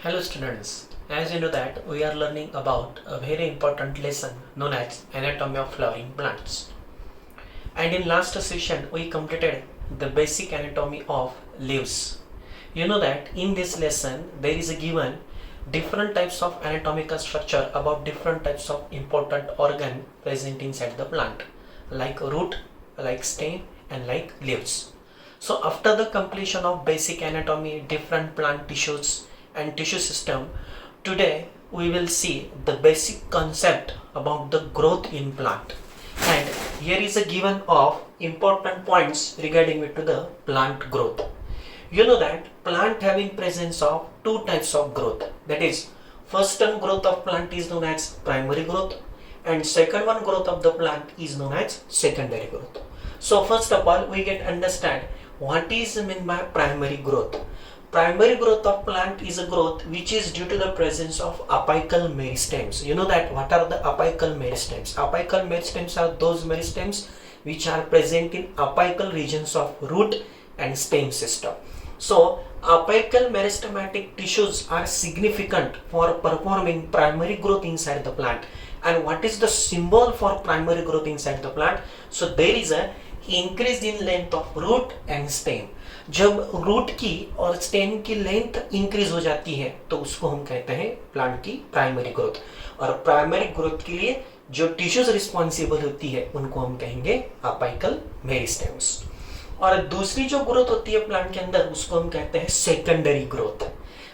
Hello students, as you know that we are learning about a very important lesson known as anatomy of flowering plants. And in last session we completed the basic anatomy of leaves. You know that in this lesson there is a given different types of anatomical structure about different types of important organ present inside the plant, like root, like stem and like leaves. So after the completion of basic anatomy, different plant tissues and tissue system, today we will see the basic concept about the growth in plant. And here is a given of important points regarding to the plant growth. You know that plant having presence of two types of growth, that is first one growth of plant is known as primary growth and second one growth of the plant is known as secondary growth. So first of all we get understand what is meant by primary growth. Primary growth of plant is a growth which is due to the presence of apical meristems. You know that what are the apical meristems? Apical meristems are those meristems which are present in apical regions of root and stem system. So apical meristematic tissues are significant for performing primary growth inside the plant. And what is the symbol for primary growth inside the plant? So there is a increase in length of root and stem. जब root की और stem की length increase हो जाती है तो उसको हम कहते हैं प्लांट की प्राइमरी ग्रोथ। और प्राइमरी ग्रोथ के लिए जो टिश्यूज रिस्पॉन्सिबल होती है उनको हम कहेंगे अपाइकल मेरिस्टेम्स। और दूसरी जो ग्रोथ होती है प्लांट के अंदर उसको हम कहते हैं सेकेंडरी ग्रोथ।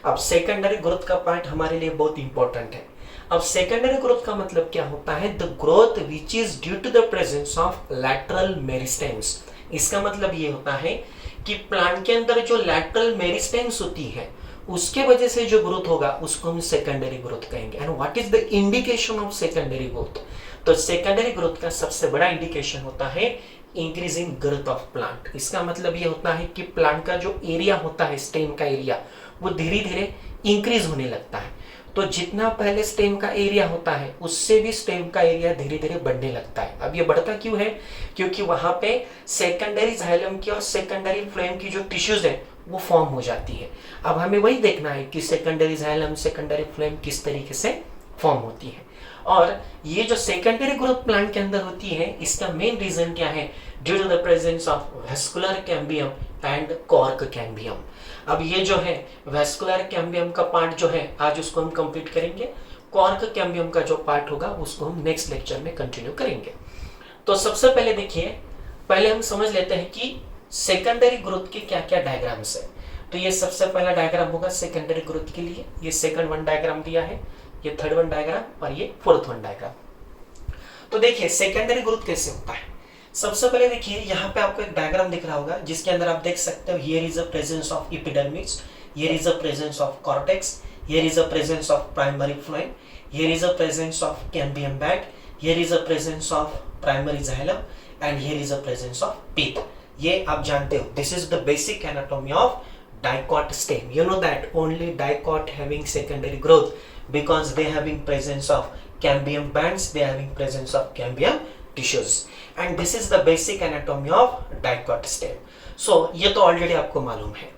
अब सेकेंडरी ग्रोथ का पार्ट हमारे लिए बहुत इंपॉर्टेंट है। अब सेकेंडरी ग्रोथ का मतलब क्या होता है? The growth which is due to the presence of lateral meristems. इसका मतलब ये होता है कि प्लांट के अंदर जो लैटरल मेरिस्टेम्स होती है उसके वजह से जो ग्रोथ होगा उसको हम सेकेंडरी ग्रोथ कहेंगे। And what is the indication of secondary growth? तो सेकेंडरी ग्रोथ का सबसे बड़ा इंडिकेशन होता है इंक्रीजिंग ग्रोथ ऑफ प्लांट। इसका मतलब ये होता है कि प्लांट का जो एरिया होता है, स्टेम का एरिया, वो धीरे धीरे इंक्रीज होने लगता है। तो जितना पहले स्टेम का एरिया होता है उससे भी स्टेम का एरिया धीरे धीरे बढ़ने लगता है। अब ये बढ़ता क्यों है? क्योंकि वहां पे सेकेंडरी जाइलम की और सेकेंडरी फ्लोएम की जो टिश्यूज है वो फॉर्म हो जाती है। अब हमें वही देखना है कि सेकेंडरी जाइलम, सेकेंडरी फ्लोएम किस तरीके से फॉर्म होती है। और ये जो सेकेंडरी ग्रोथ प्लांट के अंदर होती है इसका मेन रीजन क्या है? Due to the presence of vascular cambium and cork cambium. अब ये जो है वेस्कुलर कैम्बियम का पार्ट जो है आज उसको हम कंप्लीट करेंगे। कॉर्क कैम्बियम का जो पार्ट होगा उसको हम नेक्स्ट लेक्चर में कंटिन्यू करेंगे। तो सबसे पहले देखिए, पहले हम समझ लेते हैं कि सेकेंडरी ग्रोथ के क्या क्या डायग्राम्स है। तो ये सबसे पहला डायग्राम होगा सेकेंडरी ग्रोथ के लिए। ये सेकंड वन डायग्राम दिया है, ये थर्ड वन डायग्राम और ये फोर्थ वन डायग्राम। तो देखिए सेकेंडरी ग्रोथ कैसे होता है। सबसे पहले देखिए यहाँ पे आपको एक डायग्राम दिख रहा होगा जिसके अंदर आप देख सकते हो here is a presence of epidermis, here is a presence of cortex, here is a presence of primary phloem, here is a presence of cambium bed, here is a presence of primary xylem and here is a presence of pith. ये आप जानते हो, this is the basic anatomy of dicot stem. You know that only dicot having secondary growth because they having presence of cambium bands, they having presence of cambium tissues, and this is the basic anatomy of dicot stem. So ये तो already आपको मालूम है।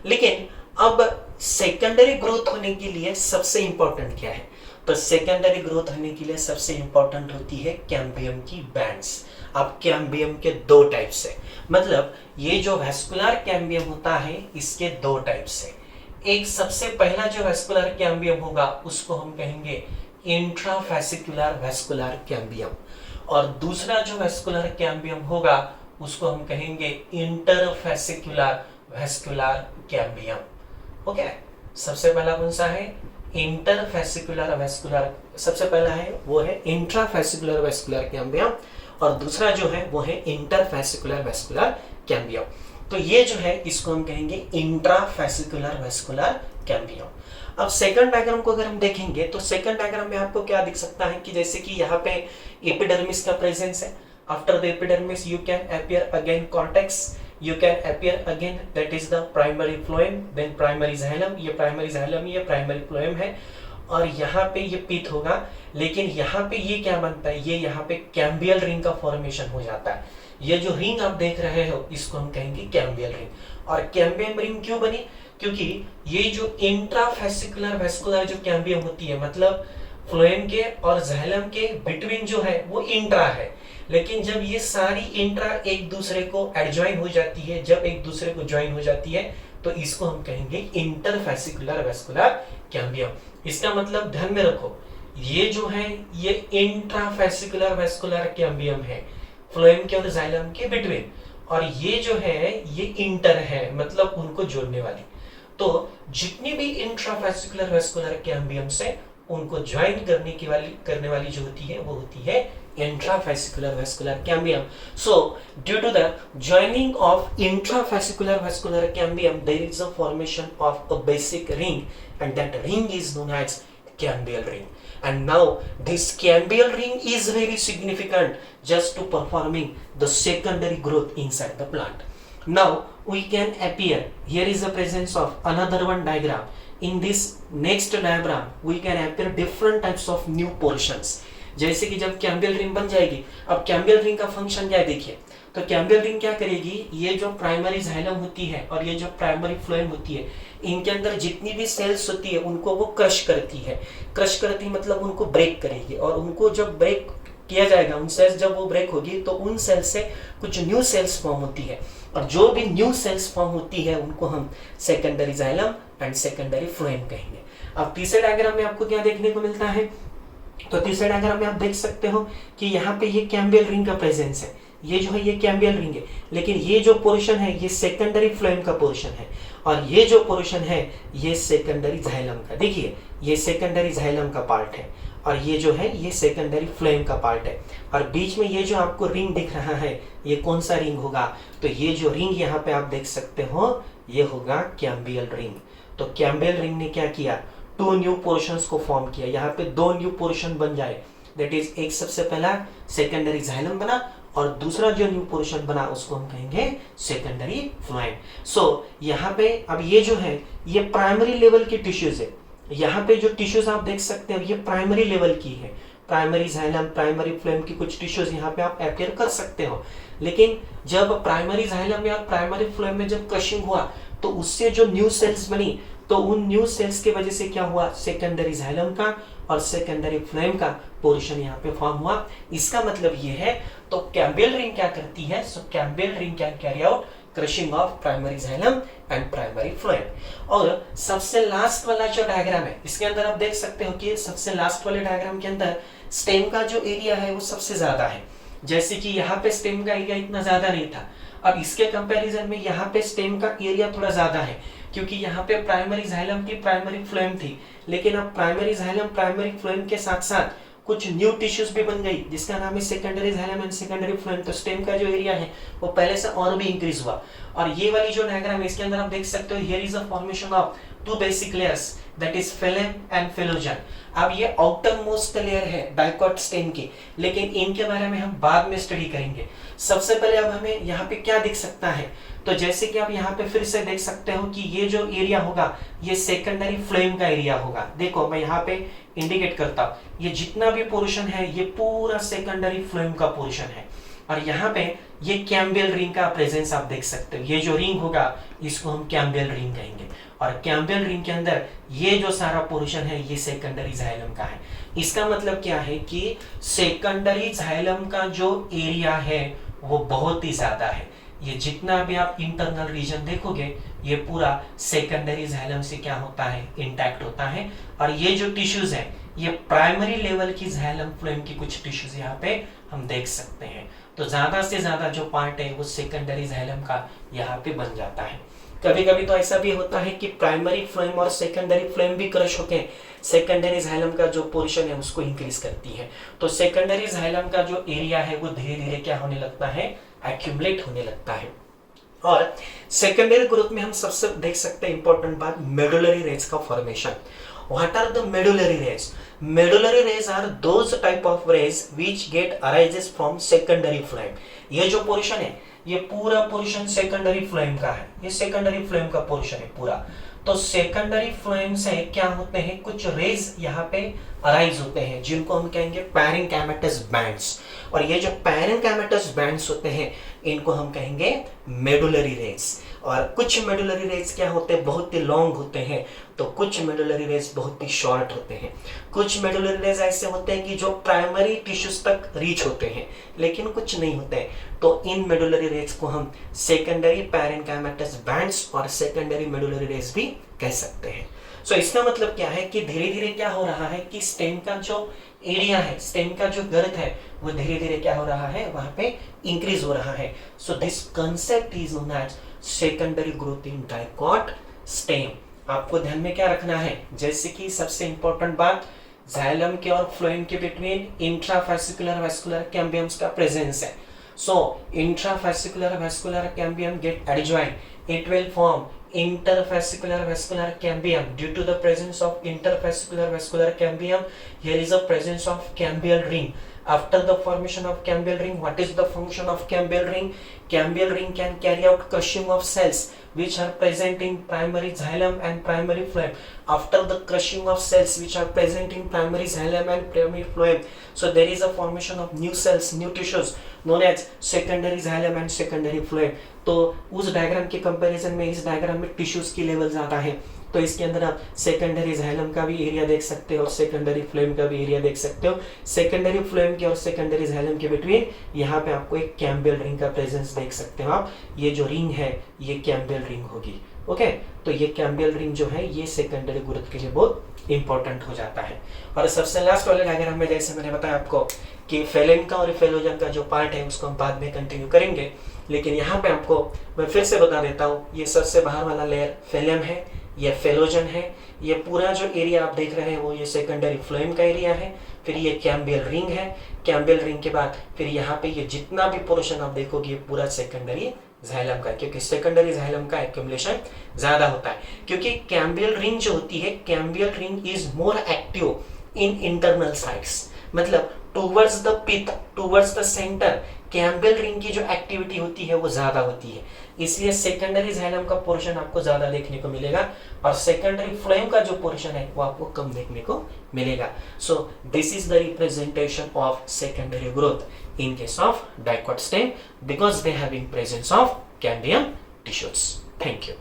लेकिन अब secondary growth होने के लिए सबसे इंपॉर्टेंट क्या है? तो सेकेंडरी ग्रोथ होने के लिए सबसे इंपॉर्टेंट होती है कैम्बियम की बैंड्स। अब कैम्बियम के दो टाइप्स है, मतलब ये जो वेस्कुलर कैम्बियम होता है इसके दो टाइप्स है। एक सबसे पहला जो वेस्कुलर कैम्बियम होगा उसको हम कहेंगे इंट्राफेसिकुलर वेस्कुलर कैम्बियम, और दूसरा जो वेस्कुलर कैम्बियम होगा उसको हम कहेंगे इंटरफेसिकुलर वेस्कुलर कैम्बियम। ओके, सबसे पहला कौन सा है? Interfascicular vascular. सबसे पहला है वो है इंट्राफेसिकुलर वेस्कुलर कैम्बियम और दूसरा जो है वो है इंटरफेसिकुलर वेस्कुलर कैम्बियम। तो ये जो है इसको हम कहेंगे इंट्राफेसिकुलर वेस्कुलर कैम्बियम। अब सेकंड डायग्राम को अगर हम देखेंगे तो सेकंड डायग्राम में आपको क्या दिख सकता है कि जैसे कि यहाँ पे एपिडर्मिस का प्रेजेंस है। After the epidermis you can appear again cortex, you can appear again, that is the primary phloem, then primary xylem, ये primary xylem ये primary phloem है, और यहाँ पे ये पिथ होगा। लेकिन यहाँ पे ये क्या बनता है? ये यहाँ पे कैम्बियल रिंग का फॉर्मेशन हो जाता है। ये जो रिंग आप देख रहे हो इसको हम कहेंगे कैम्बियल रिंग। और कैम्बियम रिंग क्यों बनी? क्योंकि ये जो इंट्राफेसिकुलर वेस्कुलर जो कैम्बियम होती है, मतलब फ्लोएम के और जाइलम के बिटवीन जो है वो इंट्रा है, लेकिन जब ये सारी इंट्रा एक दूसरे को एडजॉइन हो जाती है, जब एक दूसरे को ज्वाइन हो जाती है, तो इसको हम कहेंगे इंटरफेसिकुलर वेस्कुलर कैम्बियम। इसका मतलब ध्यान में रखो, ये जो है ये इंट्राफेसिकुलर वेस्कुलर कैम्बियम है फ्लोएम के और जाइलम के बिटवीन, और ये जो है ये इंटर है, मतलब उनको जोड़ने वाली। तो जितनी भी इंट्राफेसिकुलर वेस्कुलर कैम्बियम्स है उनको ज्वाइन करने वाली जो होती है वो होती है intrafascicular vascular cambium. So due to the joining of intrafascicular vascular cambium, there is a formation of a basic ring, and that ring is known as cambial ring. And now this cambial ring is very significant just to performing the secondary growth inside the plant. Now we can appear, here is the presence of another one diagram. In this next diagram we can appear different types of new portions. जैसे कि जब cambial ring बन जाएगी, अब cambial ring का function क्या है देखिए, तो कैम्बियल रिंग क्या करेगी, ये जो प्राइमरी जाइलम होती है और ये जो प्राइमरी फ्लोएम होती है, इनके अंदर जितनी भी सेल्स होती है उनको वो क्रश करती है। क्रश करती मतलब उनको ब्रेक करेगी, और उनको जब ब्रेक किया जाएगा, उन सेल्स जब वो ब्रेक होगी तो उन सेल्स से कुछ न्यू सेल्स फॉर्म होती है, और जो भी न्यू सेल्स फॉर्म होती है उनको हम secondary xylem and secondary phloem कहेंगे। अब तीसरे डायग्राम में आपको क्या देखने को मिलता है, तो तीसरे डायग्राम में आप देख सकते हो कि यहाँ पे ये कैम्बियल रिंग का प्रेजेंस है, ये जो है ये कैम्बियल रिंग है, लेकिन ये जो पोर्शन है ये सेकेंडरी फ्लोएम का पोर्शन है, और ये जो पोर्शन है ये सेकेंडरी जाइलम का। देखिए ये सेकेंडरी जाइलम का पार्ट है, और ये जो है ये सेकेंडरी फ्लोएम का पार्ट है, और बीच में ये जो आपको रिंग दिख रहा है ये कौन सा रिंग होगा, तो ये जो रिंग यहाँ पे आप देख सकते हो ये होगा कैम्बियल रिंग। तो कैम्बियल रिंग ने क्या किया, टू न्यू पोर्शंस को फॉर्म किया, यहाँ पे दो न्यू पोर्शन बन जाए, दैट इज एक सबसे पहला सेकेंडरी जाइलम बना, और दूसरा जो न्यू पोर्शन बना उसको हम कहेंगे सेकेंडरी फ्लोएम। सो यहाँ पे अब ये जो है ये प्राइमरी लेवल की टिश्यूज है, यहाँ पे जो टिश्यूज आप देख सकते हैं ये प्राइमरी लेवल की है, प्राइमरी जाइलम प्राइमरी फ्लोएम की कुछ टिश्यूज यहाँ पे आप अपेयर कर सकते हो, लेकिन जब प्राइमरी जाइलम में और प्राइमरी फ्लोएम में जब क्रशिंग हुआ तो उससे जो न्यू सेल्स बनी, तो उन न्यू सेल्स की वजह से क्या हुआ, सेकेंडरी जाइलम का और सेकेंडरी फ्लोएम का पोर्शन यहाँ पे फॉर्म हुआ। इसका मतलब ये है, तो कैम्बियल रिंग क्या करती है, so cambial ring can carry out crushing of primary xylem and primary phloem. और सबसे लास्ट वाला जो डायग्राम है इसके अंदर आप देख सकते हो कि सबसे लास्ट वाले डायग्राम के अंदर स्टेम का जो एरिया है वो सबसे ज्यादा है, जैसे कि यहाँ पे स्टेम का एरिया इतना ज्यादा नहीं था, अब इसके कंपैरिजन में यहाँ पे स्टेम का एरिया थोड़ा ज्यादा है, क्योंकि यहाँ पे प्राइमरी जाइलम की प्राइमरी फ्लोएम थी, लेकिन अब प्राइमरी जाइलम प्राइमरी फ्लोएम के साथ साथ कुछ न्यू टिश्यूज भी बन गई जिसका नाम है secondary xylem and secondary phloem. तो स्टेम का जो एरिया है वो पहले से और भी इंक्रीज हुआ, और ये वाली जो डायग्राम है इसके अंदर आप देख सकते हो here is a formation of two basic layers, that is phellem and phellogen. अब ये आउटर मोस्ट लेयर है डाइकोट स्टेम की, लेकिन इनके बारे में हम बाद में स्टडी करेंगे। सबसे पहले अब हमें यहाँ पे क्या दिख सकता है, तो जैसे कि आप यहाँ पे फिर से देख सकते हो कि ये जो एरिया होगा ये सेकेंडरी फ्लोएम का एरिया होगा। देखो मैं यहाँ पे इंडिकेट करता हूँ, ये जितना भी पोर्शन है ये पूरा सेकेंडरी फ्लोएम का पोर्शन है, और यहाँ पे ये कैम्बियल रिंग का प्रेजेंस आप देख सकते हो। ये जो रिंग होगा इसको हम कैम्बियल रिंग कहेंगे, और कैम्बियल रिंग के अंदर ये जो सारा पोर्शन है ये सेकेंडरी जाइलम का है। इसका मतलब क्या है कि सेकेंडरी जाइलम का जो एरिया है वो बहुत ही ज्यादा है, ये जितना भी आप इंटरनल रीजन देखोगे ये पूरा सेकेंडरी जाइलम से क्या होता है, इंटैक्ट होता है, और ये जो टिश्यूज है ये प्राइमरी लेवल की जाइलम फ्लोएम की कुछ टिश्यूज यहाँ पे हम देख सकते हैं। तो ज्यादा से ज्यादा जो पार्ट है वो सेकेंडरी जाइलम का यहाँ पे बन जाता है। कभी कभी तो ऐसा भी होता है कि प्राइमरी फ्लोएम और सेकेंडरी फ्लोएम भी क्रश होके सेकेंडरी जाइलम का जो पोर्शन है उसको इंक्रीज करती है, तो सेकेंडरी जाइलम का जो एरिया है वो धीरे धीरे क्या होने लगता है, एक्यूमुलेट होने लगता है। और सेकेंडरी ग्रोथ में हम सबसे देख सकते हैं इंपॉर्टेंट बात, मेडुलरी रेज का formation. What are the medullary rays? Medullary rays are those type of rays which get arises from secondary phloem. ये जो पोर्शन है ये पूरा पोर्शन सेकेंडरी फ्लोएम का है, ये सेकेंडरी फ्लोएम का पोर्शन है पूरा। तो सेकेंडरी फ्लोएम से क्या होते हैं, कुछ रेज यहाँ पे अराइज होते हैं जिनको हम कहेंगे पैरेन्काइमेटस बैंड्स, और ये जो पैरेन्काइमेटस बैंड्स होते हैं इनको हम कहेंगे मेडुलरी रेज। और कुछ मेडुलरी रेज क्या होते हैं, बहुत ही लॉन्ग होते हैं, तो कुछ मेडुलरी रेज बहुत ही शॉर्ट होते हैं। कुछ मेडुलरी रेज ऐसे होते हैं कि जो प्राइमरी टिश्यूज तक रीच होते हैं, लेकिन कुछ नहीं होते हैं। तो इन मेडुलरी रेज को हम सेकेंडरी पैरेन्काइमेटस बैंड्स और सेकेंडरी मेडुलरी रेज भी कह सकते हैं। सो इसका मतलब क्या है कि धीरे धीरे क्या हो रहा है कि स्टेम का जो एरिया है, स्टेम का जो गर्थ है, वो धीरे धीरे क्या हो रहा है, वहां पे इंक्रीज हो रहा है। So this concept is known as secondary growth in dicot stem. आपको ध्यान में क्या रखना है, जैसे कि सबसे इंपॉर्टेंट बात, जाइलम के और फ्लोएम के बिटवीन इंट्राफेसिकुलर वेस्कुलर कैम्बियम्स का प्रेजेंस है। So intrafascicular vascular cambium get adjoined, it will form interfascicular vascular cambium. Due to the presence of interfascicular vascular cambium, here is a presence of cambial ring. After the formation of cambial ring, what is the function of cambial ring? Cambial ring can carry out crushing of cells which are present in primary xylem and primary phloem. After the crushing of cells which are present in primary xylem and primary phloem, so there is a formation of new cells, new tissues known as secondary xylem and secondary phloem. तो उस diagram के comparison में इस diagram में tissues की level ज्यादा है, तो इसके अंदर आप सेकेंडरी जाइलम का भी एरिया देख सकते हो और सेकेंडरी फ्लोएम का भी एरिया देख सकते हो। सेकेंडरी फ्लोएम के और सेकेंडरी जाइलम के बिटवीन यहाँ पे आपको एक कैम्बियल रिंग का प्रेजेंस देख सकते हो आप। ये जो रिंग है ये कैम्बियल रिंग होगी। ओके, तो ये कैम्बियल रिंग जो है ये सेकेंडरी ग्रोथ के लिए बहुत इंपॉर्टेंट हो जाता है। और सबसे लास्ट वाले डायग्राम में जैसे मैंने बताया आपको कि फेलेम का और फेलोजन का जो पार्ट है उसको हम बाद में कंटिन्यू करेंगे, लेकिन यहाँ पे आपको मैं फिर से बता देता हूँ, ये सबसे बाहर वाला लेयर फेलेम है, ये फेलोजन है, ये पूरा जो एरिया आप देख रहे हैं वो ये सेकेंडरी फ्लोएम का एरिया है, फिर ये कैम्बियल रिंग है, कैम्बियल रिंग के बाद फिर यहाँ पे ये जितना भी पोर्शन आप देखोगे ये पूरा सेकेंडरी जाइलम का, क्योंकि सेकेंडरी जाइलम का एक्यूमुलेशन ज्यादा होता है। क्योंकि कैम्बियल रिंग जो होती है, cambial ring is more active in internal sides, मतलब towards the pith, towards the centre cambial ring की जो एक्टिविटी होती है वो ज्यादा होती है, इसलिए सेकेंडरी जाइलम का पोर्शन आपको ज्यादा देखने को मिलेगा और सेकेंडरी फ्लोएम का जो पोर्शन है वो आपको कम देखने को मिलेगा। So this is the representation of secondary growth in case of dicot stem because they having presence of cambium tissues. Thank you.